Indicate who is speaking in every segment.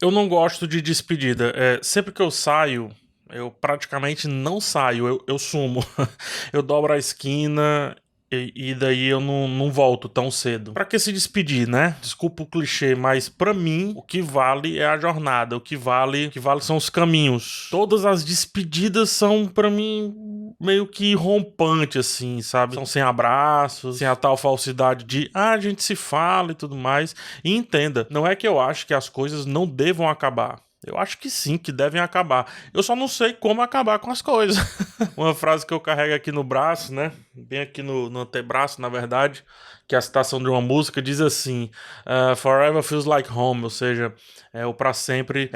Speaker 1: Eu não gosto de despedida. Sempre que eu saio, eu praticamente não saio, eu sumo. Eu dobro a esquina e daí eu não volto tão cedo. Pra que se despedir, né? Desculpa o clichê, mas pra mim o que vale é a jornada. O que vale são os caminhos. Todas as despedidas são pra mim meio que rompante assim, sabe? São sem abraços, sem a tal falsidade de a gente se fala e tudo mais. E entenda, não é que eu acho que as coisas não devam acabar. Eu acho que sim, que devem acabar. Eu só não sei como acabar com as coisas. Uma frase que eu carrego aqui no braço, né? Bem aqui no antebraço, na verdade, que é a citação de uma música, diz assim: Forever feels like home, ou seja, o pra sempre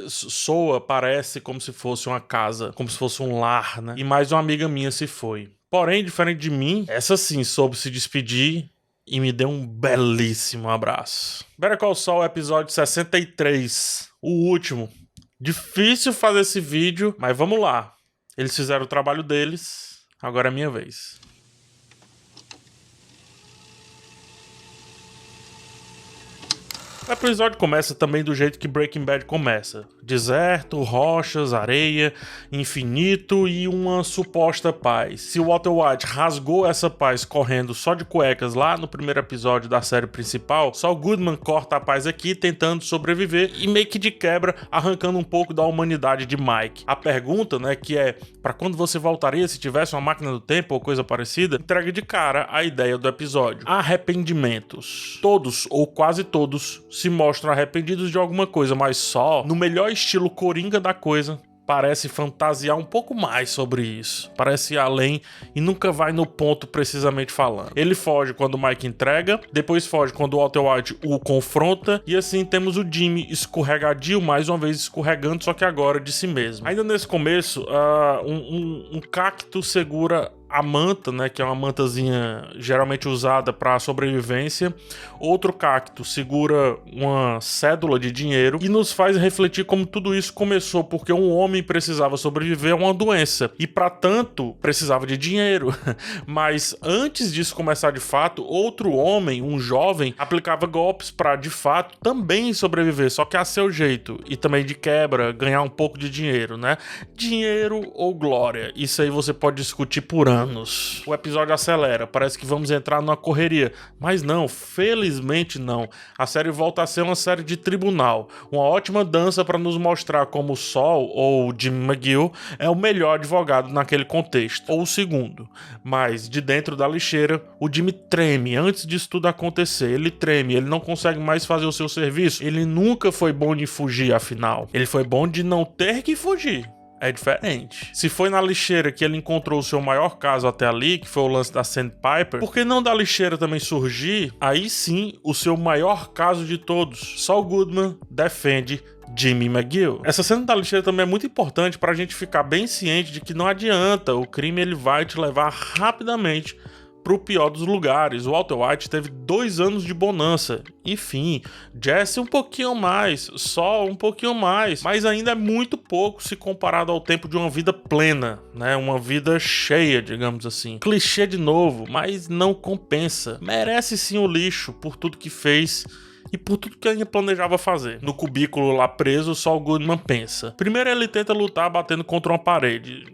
Speaker 1: soa, parece como se fosse uma casa, como se fosse um lar, né? E mais uma amiga minha se foi. Porém, diferente de mim, essa sim soube se despedir e me deu um belíssimo abraço. Better Call Saul, episódio 63, o último. Difícil fazer esse vídeo, mas vamos lá. Eles fizeram o trabalho deles, agora é minha vez. O episódio começa também do jeito que Breaking Bad começa. Deserto, rochas, areia, infinito e uma suposta paz. Se o Walter White rasgou essa paz correndo só de cuecas lá no primeiro episódio da série principal, Saul Goodman corta a paz aqui tentando sobreviver e meio que de quebra arrancando um pouco da humanidade de Mike. A pergunta, né, que é pra quando você voltaria se tivesse uma máquina do tempo ou coisa parecida, entrega de cara a ideia do episódio. Arrependimentos. Todos ou quase todos se mostram arrependidos de alguma coisa, mas só no melhor estilo coringa da coisa parece fantasiar um pouco mais sobre isso. Parece ir além e nunca vai no ponto precisamente falando. Ele foge quando o Mike entrega, depois foge quando o Walter White o confronta, e assim temos o Jimmy escorregadio, mais uma vez escorregando, só que agora de si mesmo. Ainda nesse começo, um cacto segura a manta, né, que é uma mantazinha geralmente usada para sobrevivência. Outro cacto segura uma cédula de dinheiro e nos faz refletir como tudo isso começou, porque um homem precisava sobreviver a uma doença e para tanto precisava de dinheiro. Mas antes disso começar de fato, outro homem, um jovem, aplicava golpes para de fato também sobreviver, só que a seu jeito e também de quebra ganhar um pouco de dinheiro, né? Dinheiro ou glória? Isso aí você pode discutir por anos. O episódio acelera, parece que vamos entrar numa correria, mas não, felizmente não. A série volta a ser uma série de tribunal, uma ótima dança para nos mostrar como Saul, ou Jimmy McGill, é o melhor advogado naquele contexto, ou o segundo. Mas, de dentro da lixeira, o Jimmy treme antes disso tudo acontecer, ele treme, ele não consegue mais fazer o seu serviço, ele nunca foi bom de fugir, afinal. Ele foi bom de não ter que fugir. É diferente. Se foi na lixeira que ele encontrou o seu maior caso até ali, que foi o lance da Sandpiper, por que não da lixeira também surgir, aí sim, o seu maior caso de todos? Saul Goodman defende Jimmy McGill. Essa cena da lixeira também é muito importante pra gente ficar bem ciente de que não adianta, o crime ele vai te levar rapidamente pro pior dos lugares. O Walter White teve 2 anos de bonança. Enfim, Jesse um pouquinho mais, só um pouquinho mais, mas ainda é muito pouco se comparado ao tempo de uma vida plena, né? Uma vida cheia, digamos assim. Clichê de novo, mas não compensa. Merece sim o lixo por tudo que fez e por tudo que ainda planejava fazer. No cubículo lá preso, só o Goodman pensa. Primeiro ele tenta lutar batendo contra uma parede.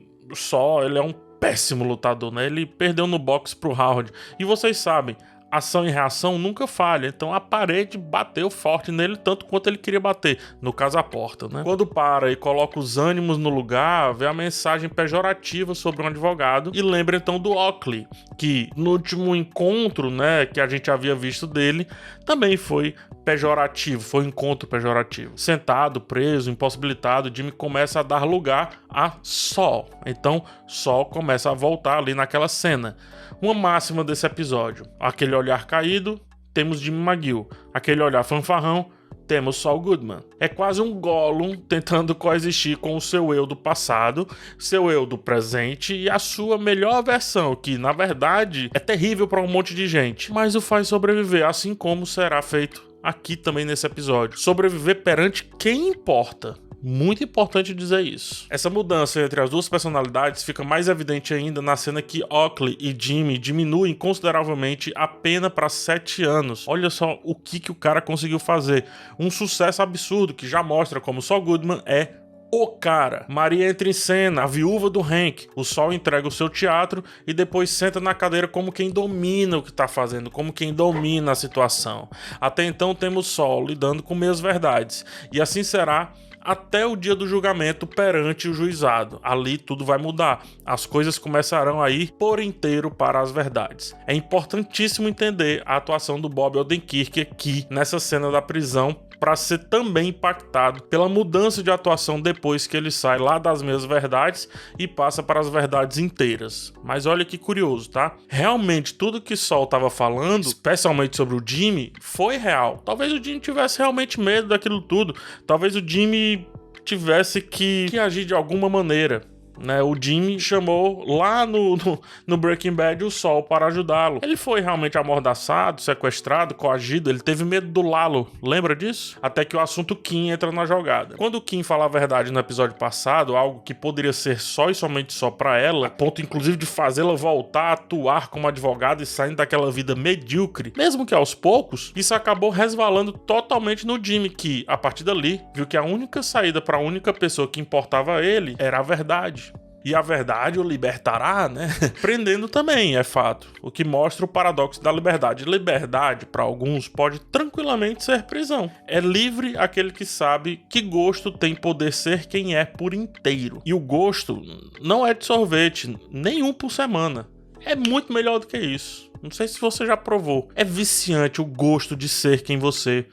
Speaker 1: Ele é um péssimo lutador, né? Ele perdeu no boxe pro Howard. E vocês sabem, ação e reação nunca falha. Então a parede bateu forte nele tanto quanto ele queria bater. No caso, a porta, né? Quando para e coloca os ânimos no lugar, vê a mensagem pejorativa sobre um advogado e lembra então do Oakley, que no último encontro, né, que a gente havia visto dele, também foi pejorativo, foi um encontro pejorativo. Sentado, preso, impossibilitado, Jimmy começa a dar lugar a Saul. Então, Saul começa a voltar ali naquela cena. Uma máxima desse episódio: aquele olhar caído, temos Jimmy McGill. Aquele olhar fanfarrão, temos Saul Goodman. É quase um Gollum tentando coexistir com o seu eu do passado, seu eu do presente e a sua melhor versão, que na verdade é terrível para um monte de gente, mas o faz sobreviver, assim como será feito aqui também nesse episódio. Sobreviver perante quem importa. Muito importante dizer isso. Essa mudança entre as duas personalidades fica mais evidente ainda na cena que Oakley e Jimmy diminuem consideravelmente a pena para 7 anos. Olha só o que o cara conseguiu fazer. Um sucesso absurdo que já mostra como Saul Goodman é o cara. Maria entra em cena, a viúva do Hank. O Saul entrega o seu teatro e depois senta na cadeira como quem domina o que tá fazendo, como quem domina a situação. Até então temos Saul lidando com meias verdades. E assim será até o dia do julgamento perante o juizado. Ali tudo vai mudar. As coisas começarão a ir por inteiro para as verdades. É importantíssimo entender a atuação do Bob Odenkirk aqui nessa cena da prisão, para ser também impactado pela mudança de atuação depois que ele sai lá das meias verdades e passa para as verdades inteiras. Mas olha que curioso, tá? Realmente tudo que Saul estava falando, especialmente sobre o Jimmy, foi real. Talvez o Jimmy tivesse realmente medo daquilo tudo. Talvez o Jimmy tivesse que agir de alguma maneira. Né, o Jimmy chamou lá no Breaking Bad o Saul para ajudá-lo. Ele foi realmente amordaçado, sequestrado, coagido, ele teve medo do Lalo, lembra disso? Até que o assunto Kim entra na jogada. Quando o Kim fala a verdade no episódio passado, algo que poderia ser só e somente só para ela, a ponto inclusive de fazê-la voltar a atuar como advogada e saindo daquela vida medíocre, mesmo que aos poucos, isso acabou resvalando totalmente no Jimmy, que, a partir dali, viu que a única saída para a única pessoa que importava a ele era a verdade. E a verdade o libertará, né? Prendendo também, é fato. O que mostra o paradoxo da liberdade. Liberdade, para alguns, pode tranquilamente ser prisão. É livre aquele que sabe que gosto tem poder ser quem é por inteiro. E o gosto não é de sorvete, nenhum por semana. É muito melhor do que isso. Não sei se você já provou. É viciante o gosto de ser quem você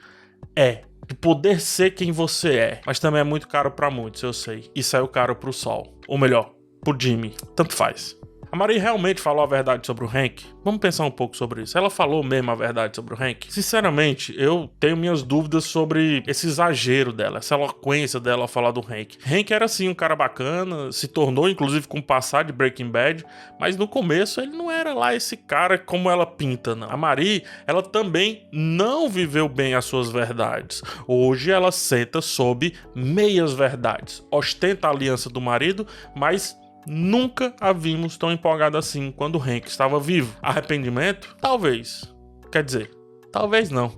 Speaker 1: é. De poder ser quem você é. Mas também é muito caro para muitos, eu sei. E saiu caro pro Saul. Ou melhor, pro Jimmy. Tanto faz. A Marie realmente falou a verdade sobre o Hank? Vamos pensar um pouco sobre isso. Ela falou mesmo a verdade sobre o Hank? Sinceramente, eu tenho minhas dúvidas sobre esse exagero dela, essa eloquência dela ao falar do Hank. Hank era sim um cara bacana, se tornou inclusive com o passar de Breaking Bad, mas no começo ele não era lá esse cara como ela pinta, não. A Marie, ela também não viveu bem as suas verdades. Hoje ela senta sob meias verdades. Ostenta a aliança do marido, mas nunca a vimos tão empolgada assim quando Hank estava vivo. Arrependimento? Talvez. Quer dizer, talvez não.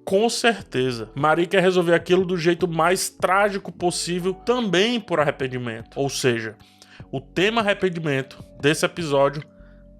Speaker 1: Com certeza. Marie quer resolver aquilo do jeito mais trágico possível, também por arrependimento. Ou seja, o tema arrependimento desse episódio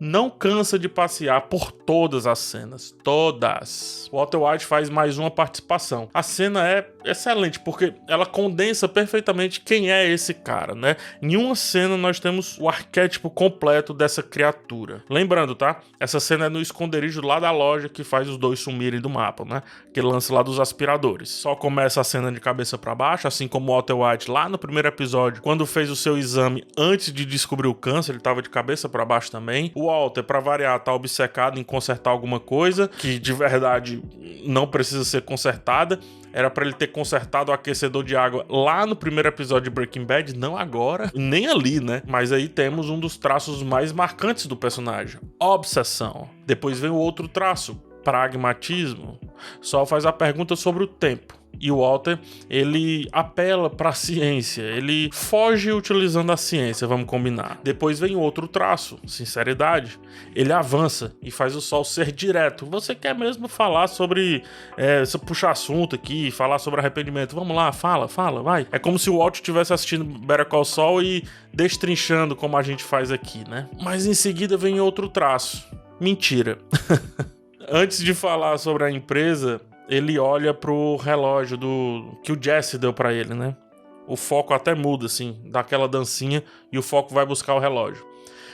Speaker 1: não cansa de passear por todas as cenas. Todas. O Walter White faz mais uma participação. A cena é excelente, porque ela condensa perfeitamente quem é esse cara, né? Em uma cena nós temos o arquétipo completo dessa criatura. Lembrando, tá? Essa cena é no esconderijo lá da loja que faz os dois sumirem do mapa, né? Aquele lance lá dos aspiradores. Só começa a cena de cabeça pra baixo, assim como o Walter White lá no primeiro episódio, quando fez o seu exame antes de descobrir o câncer, ele tava de cabeça pra baixo também. O Walter, pra variar, tá obcecado em consertar alguma coisa que de verdade não precisa ser consertada. Era pra ele ter consertado o aquecedor de água lá no primeiro episódio de Breaking Bad, não agora, nem ali, né? Mas aí temos um dos traços mais marcantes do personagem: obsessão. Depois vem o outro traço: pragmatismo. Só faz a pergunta sobre o tempo. E o Walter, ele apela para a ciência, ele foge utilizando a ciência, vamos combinar. Depois vem outro traço, sinceridade. Ele avança e faz o Saul ser direto. Você quer mesmo falar sobre, puxar assunto aqui, falar sobre arrependimento? Vamos lá, fala, vai. É como se o Walter estivesse assistindo Better Call Saul e destrinchando como a gente faz aqui, né? Mas em seguida vem outro traço. Mentira. Antes de falar sobre a empresa, ele olha pro relógio que o Jesse deu pra ele, né? O foco até muda, assim, dá aquela dancinha e o foco vai buscar o relógio.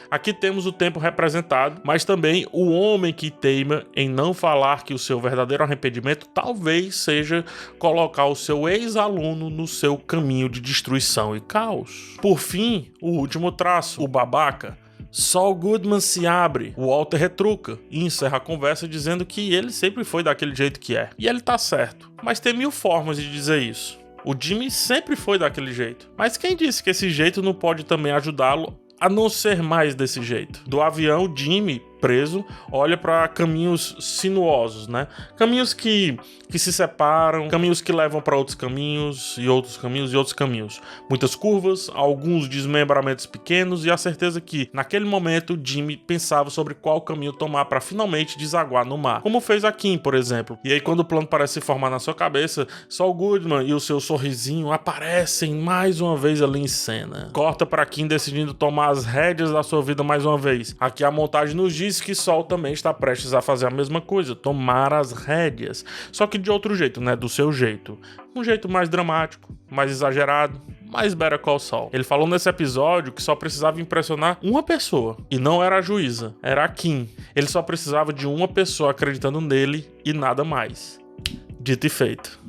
Speaker 1: Aqui temos o tempo representado, mas também o homem que teima em não falar que o seu verdadeiro arrependimento talvez seja colocar o seu ex-aluno no seu caminho de destruição e caos. Por fim, o último traço, o babaca. Saul Goodman se abre, o Walter retruca e encerra a conversa dizendo que ele sempre foi daquele jeito que é. E ele tá certo, mas tem 1000 formas de dizer isso. O Jimmy sempre foi daquele jeito, mas quem disse que esse jeito não pode também ajudá-lo a não ser mais desse jeito? Do avião, Jimmy preso, olha para caminhos sinuosos, né? Caminhos que se separam, caminhos que levam para outros caminhos e outros caminhos e outros caminhos. Muitas curvas, alguns desmembramentos pequenos e a certeza que, naquele momento, Jimmy pensava sobre qual caminho tomar para finalmente desaguar no mar, como fez a Kim, por exemplo. E aí, quando o plano parece se formar na sua cabeça, Saul Goodman e o seu sorrisinho aparecem mais uma vez ali em cena. Corta para Kim decidindo tomar as rédeas da sua vida mais uma vez. Aqui a montagem nos diz que Saul também está prestes a fazer a mesma coisa, tomar as rédeas. Só que de outro jeito, né? Do seu jeito. Um jeito mais dramático, mais exagerado, mais Better Call Saul. Ele falou nesse episódio que só precisava impressionar uma pessoa. E não era a juíza, era a Kim. Ele só precisava de uma pessoa acreditando nele e nada mais. Dito e feito.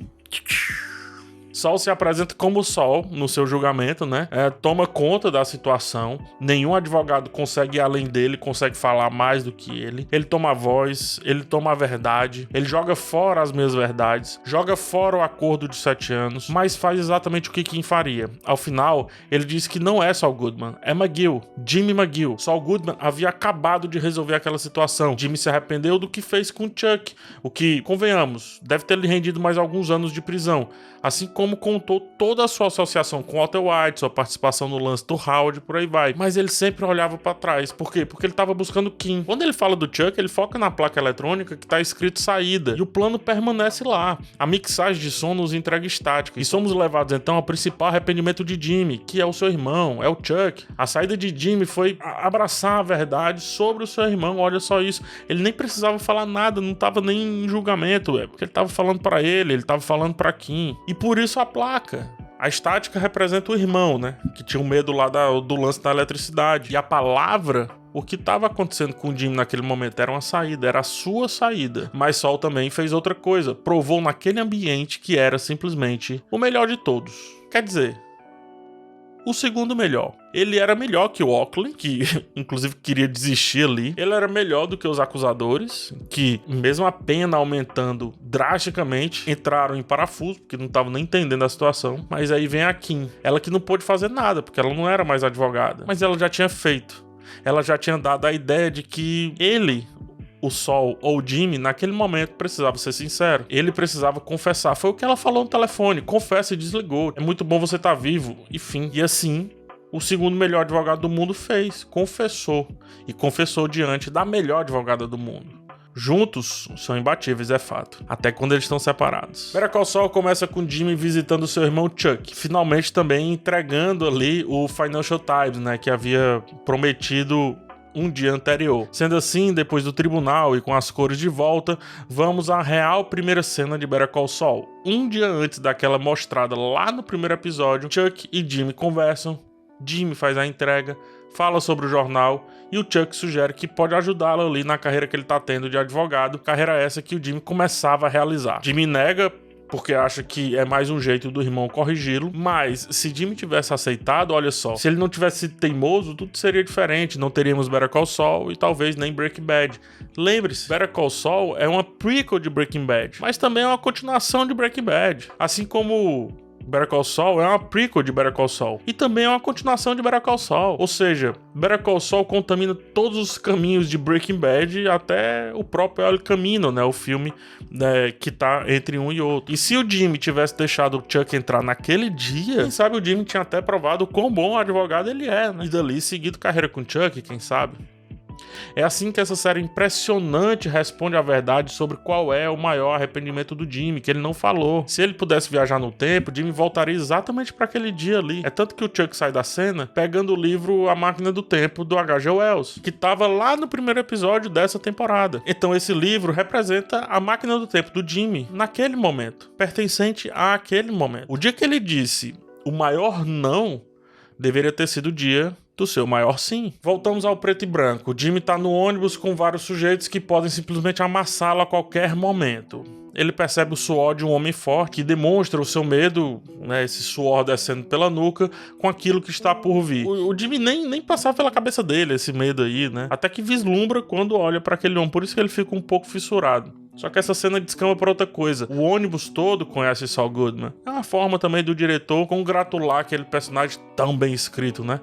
Speaker 1: Saul se apresenta como Saul no seu julgamento, né? Toma conta da situação. Nenhum advogado consegue ir além dele, consegue falar mais do que ele. Ele toma a voz, ele toma a verdade, ele joga fora as minhas verdades, joga fora o acordo de 7 anos, mas faz exatamente o que Kim faria. Ao final, ele diz que não é Saul Goodman, é McGill, Jimmy McGill. Saul Goodman havia acabado de resolver aquela situação. Jimmy se arrependeu do que fez com Chuck, o que, convenhamos, deve ter lhe rendido mais alguns anos de prisão, assim como contou toda a sua associação com Walter White, sua participação no lance do Howard, por aí vai. Mas ele sempre olhava pra trás. Por quê? Porque ele tava buscando Kim. Quando ele fala do Chuck, ele foca na placa eletrônica que tá escrito saída. E o plano permanece lá. A mixagem de som nos entrega estática. E somos levados então ao principal arrependimento de Jimmy, que é o seu irmão, é o Chuck. A saída de Jimmy foi abraçar a verdade sobre o seu irmão. Olha só isso. Ele nem precisava falar nada, não tava nem em julgamento, porque ele tava falando pra ele tava falando pra Kim. E por isso a placa. A estática representa o irmão, né? Que tinha um medo lá do lance da eletricidade. E a palavra, o que estava acontecendo com o Jimmy naquele momento era uma saída, era a sua saída. Mas Saul também fez outra coisa. Provou naquele ambiente que era simplesmente o melhor de todos. Quer dizer, o segundo melhor. Ele era melhor que o Oakley, que inclusive queria desistir ali. Ele era melhor do que os acusadores, que mesmo a pena aumentando drasticamente, entraram em parafuso, porque não estavam nem entendendo a situação. Mas aí vem a Kim, ela que não pôde fazer nada, porque ela não era mais advogada. Mas ela já tinha feito. Ela já tinha dado a ideia de que ele, o Saul ou o Jimmy, naquele momento precisava ser sincero. Ele precisava confessar. Foi o que ela falou no telefone. Confessa e desligou. É muito bom você estar vivo. Enfim. E assim, o segundo melhor advogado do mundo fez. Confessou. E confessou diante da melhor advogada do mundo. Juntos, são imbatíveis, é fato. Até quando eles estão separados. Better Call Saul começa com Jimmy visitando seu irmão Chuck. Finalmente também entregando ali o Financial Times, né? Que havia prometido um dia anterior. Sendo assim, depois do tribunal e com as cores de volta, vamos à real primeira cena de Better Call Saul. Um dia antes daquela mostrada lá no primeiro episódio, Chuck e Jimmy conversam, Jimmy faz a entrega, fala sobre o jornal e o Chuck sugere que pode ajudá-lo ali na carreira que ele tá tendo de advogado, carreira essa que o Jimmy começava a realizar. Jimmy nega, porque acha que é mais um jeito do irmão corrigi-lo, mas se Jimmy tivesse aceitado, olha só, se ele não tivesse sido teimoso, tudo seria diferente, não teríamos Better Call Saul e talvez nem Breaking Bad. Lembre-se, Better Call Saul é uma prequel de Breaking Bad, mas também é uma continuação de Breaking Bad, assim como Better Call Saul é uma prequel de Better Call Saul e também é uma continuação de Better Call Saul. Ou seja, Better Call Saul contamina todos os caminhos de Breaking Bad, até o próprio El Camino, né, o filme, né, que tá entre um e outro. E se o Jimmy tivesse deixado o Chuck entrar naquele dia, quem sabe o Jimmy tinha até provado o quão bom advogado ele é, né? E dali seguido carreira com o Chuck, quem sabe? É assim que essa série impressionante responde a verdade sobre qual é o maior arrependimento do Jimmy, que ele não falou. Se ele pudesse viajar no tempo, Jimmy voltaria exatamente para aquele dia ali. É tanto que o Chuck sai da cena pegando o livro A Máquina do Tempo, do H.G. Wells, que estava lá no primeiro episódio dessa temporada. Então esse livro representa a máquina do tempo do Jimmy naquele momento, pertencente àquele momento. O dia que ele disse o maior não deveria ter sido o dia do seu maior sim. Voltamos ao preto e branco. O Jimmy tá no ônibus com vários sujeitos que podem simplesmente amassá-lo a qualquer momento. Ele percebe o suor de um homem forte que demonstra o seu medo, né, esse suor descendo pela nuca, com aquilo que está por vir. O Jimmy nem passava pela cabeça dele esse medo aí, né? Até que vislumbra quando olha para aquele homem. Por isso que ele fica um pouco fissurado. Só que essa cena descamba pra outra coisa. O ônibus todo conhece Saul Goodman. É uma forma também do diretor congratular aquele personagem tão bem escrito, né?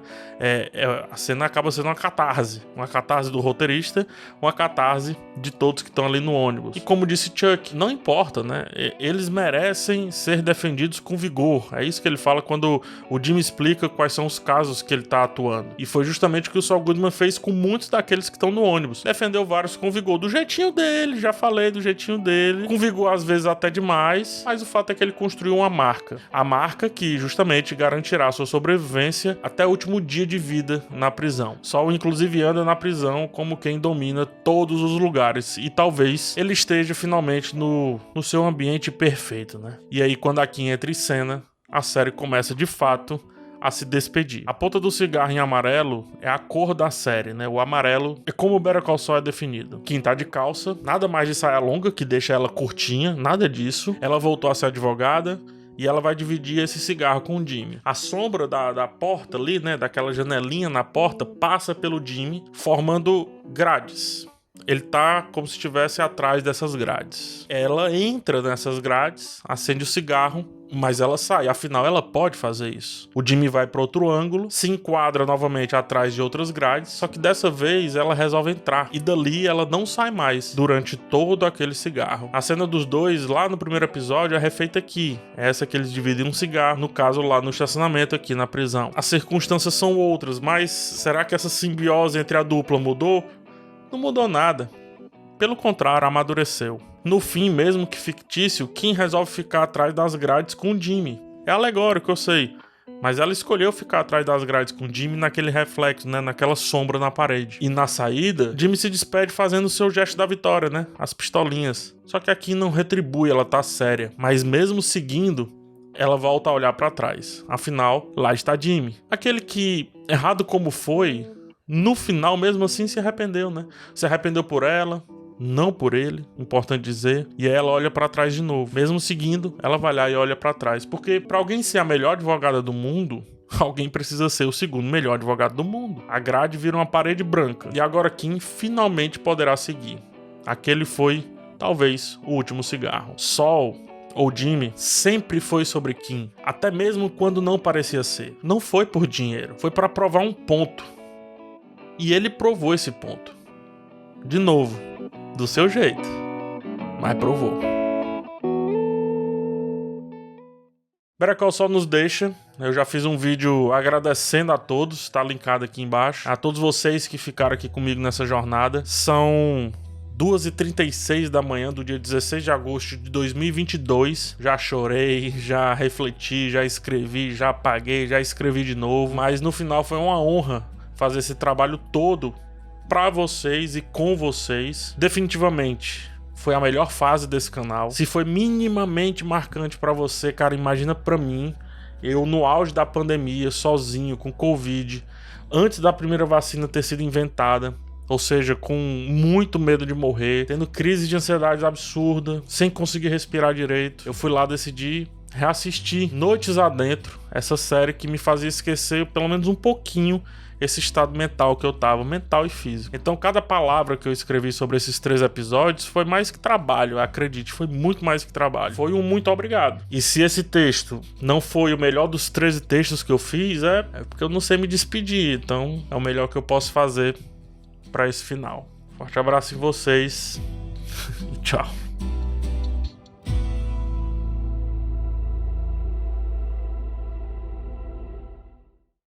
Speaker 1: A cena acaba sendo uma catarse. Uma catarse do roteirista, uma catarse de todos que estão ali no ônibus. E como disse Chuck, não importa, né? Eles merecem ser defendidos com vigor. É isso que ele fala quando o Jimmy explica quais são os casos que ele tá atuando. E foi justamente o que o Saul Goodman fez com muitos daqueles que estão no ônibus. Defendeu vários com vigor, do jeitinho dele, já falei, do jeitinho dele, com vigor às vezes até demais, mas o fato é que ele construiu uma marca. A marca que justamente garantirá sua sobrevivência até o último dia de vida na prisão. Saul inclusive anda na prisão como quem domina todos os lugares e talvez ele esteja finalmente no seu ambiente perfeito, né? E aí quando a Kim entra em cena, a série começa de fato a se despedir. A ponta do cigarro em amarelo é a cor da série, né? O amarelo é como o Better Call Saul é definido. Kim tá de calça, nada mais de saia longa que deixa ela curtinha, nada disso. Ela voltou a ser advogada e ela vai dividir esse cigarro com o Jimmy. A sombra da porta ali, né? Daquela janelinha na porta, passa pelo Jimmy, formando grades. Ele tá como se estivesse atrás dessas grades. Ela entra nessas grades, acende o cigarro, mas ela sai. Afinal, ela pode fazer isso. O Jimmy vai para outro ângulo, se enquadra novamente atrás de outras grades, só que dessa vez ela resolve entrar. E dali ela não sai mais durante todo aquele cigarro. A cena dos dois, lá no primeiro episódio, é refeita aqui. Essa que eles dividem um cigarro, no caso lá no estacionamento aqui na prisão. As circunstâncias são outras, mas será que essa simbiose entre a dupla mudou? Não mudou nada. Pelo contrário, amadureceu. No fim, mesmo que fictício, Kim resolve ficar atrás das grades com o Jimmy. É alegórico, eu sei, mas ela escolheu ficar atrás das grades com o Jimmy naquele reflexo, né, naquela sombra na parede. E na saída, Jimmy se despede fazendo o seu gesto da vitória, né, as pistolinhas. Só que a Kim não retribui, ela tá séria. Mas mesmo seguindo, ela volta a olhar pra trás. Afinal, lá está Jimmy. Aquele que, errado como foi, no final, mesmo assim, se arrependeu, né? Se arrependeu por ela, não por ele, importante dizer. E aí ela olha pra trás de novo. Mesmo seguindo, ela vai lá e olha pra trás. Porque pra alguém ser a melhor advogada do mundo, alguém precisa ser o segundo melhor advogado do mundo. A grade vira uma parede branca. E agora Kim finalmente poderá seguir. Aquele foi, talvez, o último cigarro. Saul, ou Jimmy, sempre foi sobre Kim. Até mesmo quando não parecia ser. Não foi por dinheiro. Foi pra provar um ponto. E ele provou esse ponto. De novo, do seu jeito, mas provou. Better Call Saul nos deixa. Eu já fiz um vídeo agradecendo a todos, tá linkado aqui embaixo. A todos vocês que ficaram aqui comigo nessa jornada. São 2h36 da manhã do dia 16 de agosto de 2022. Já chorei, já refleti, já escrevi, já apaguei, já escrevi de novo. Mas no final foi uma honra fazer esse trabalho todo pra vocês e com vocês. Definitivamente foi a melhor fase desse canal. Se foi minimamente marcante pra você, cara, imagina pra mim, eu no auge da pandemia, sozinho, com Covid, antes da primeira vacina ter sido inventada, ou seja, com muito medo de morrer, tendo crise de ansiedade absurda, sem conseguir respirar direito. Eu fui lá decidir reassistir noites adentro essa série que me fazia esquecer pelo menos um pouquinho esse estado mental que eu tava, mental e físico. Então cada palavra que eu escrevi sobre esses 3 episódios foi mais que trabalho, acredite, foi muito mais que trabalho. Foi um muito obrigado. E se esse texto não foi o melhor dos 13 textos que eu fiz, é porque eu não sei me despedir, então é o melhor que eu posso fazer para esse final. Forte abraço em vocês e tchau.